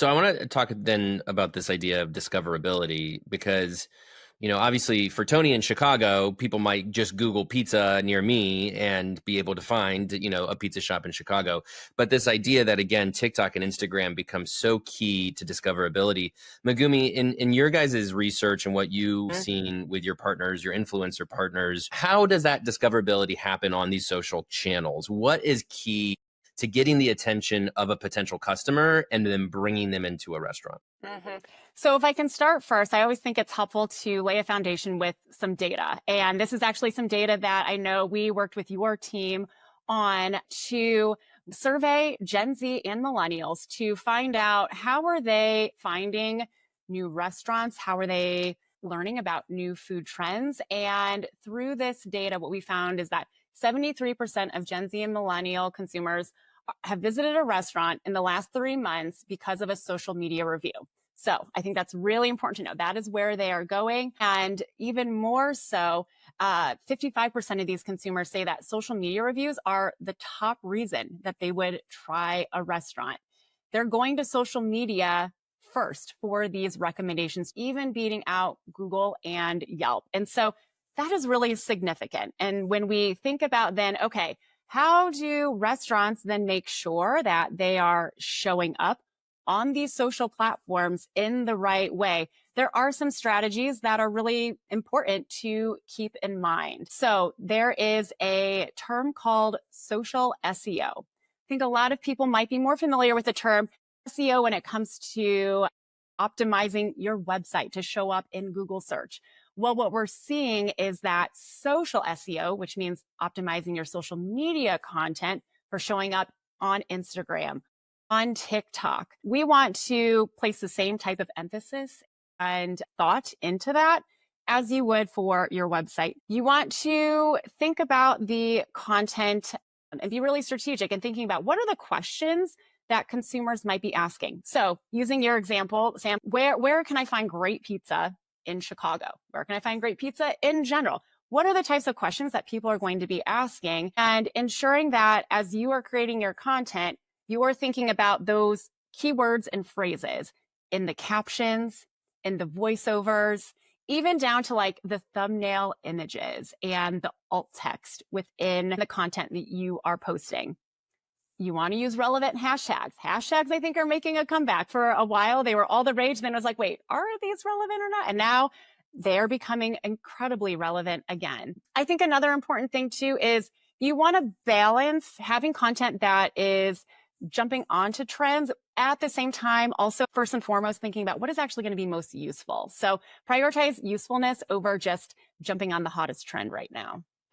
So I want to talk then about this idea of discoverability because, obviously for Tony in Chicago, people might just Google pizza near me and be able to find, a pizza shop in Chicago. But this idea that, again, TikTok and Instagram become so key to discoverability. Megumi, in your guys' research and what you've seen with your partners, your influencer partners, how does that discoverability happen on these social channels? What is key to getting the attention of a potential customer and then bringing them into a restaurant? So if I can start first, I always think it's helpful to lay a foundation with some data. And this is actually some data that I know we worked with your team on to survey Gen Z and millennials to find out how are they finding new restaurants? How are they learning about new food trends? And through this data, what we found is that 73% of Gen Z and millennial consumers have visited a restaurant in the last 3 months because of a social media review. So I think that's really important to know. That is where they are going. And even more so, 55% of these consumers say that social media reviews are the top reason that they would try a restaurant. They're going to social media first for these recommendations, even beating out Google and Yelp. And so that is really significant. And when we think about then, okay, how do restaurants then make sure that they are showing up on these social platforms in the right way? There are some strategies that are really important to keep in mind. So there is a term called social SEO. I think a lot of people might be more familiar with the term SEO when it comes to optimizing your website to show up in Google search. Well, what we're seeing is that social SEO, which means optimizing your social media content for showing up on Instagram, on TikTok, we want to place the same type of emphasis and thought into that as you would for your website. You want to think about the content and be really strategic and thinking about what are the questions that consumers might be asking. So using your example, Sam, where can I find great pizza in Chicago? Where can I find great pizza in general? What are the types of questions that people are going to be asking? And ensuring that as you are creating your content, you are thinking about those keywords and phrases in the captions, in the voiceovers, even down to like the thumbnail images and the alt text within the content that you are posting. You want to use relevant hashtags. Hashtags, I think, are making a comeback. For a while, they were all the rage. Then it was like, wait, are these relevant or not? And now they're becoming incredibly relevant again. I think another important thing too is you want to balance having content that is jumping onto trends at the same time, also first and foremost, thinking about what is actually going to be most useful. So prioritize usefulness over just jumping on the hottest trend right now.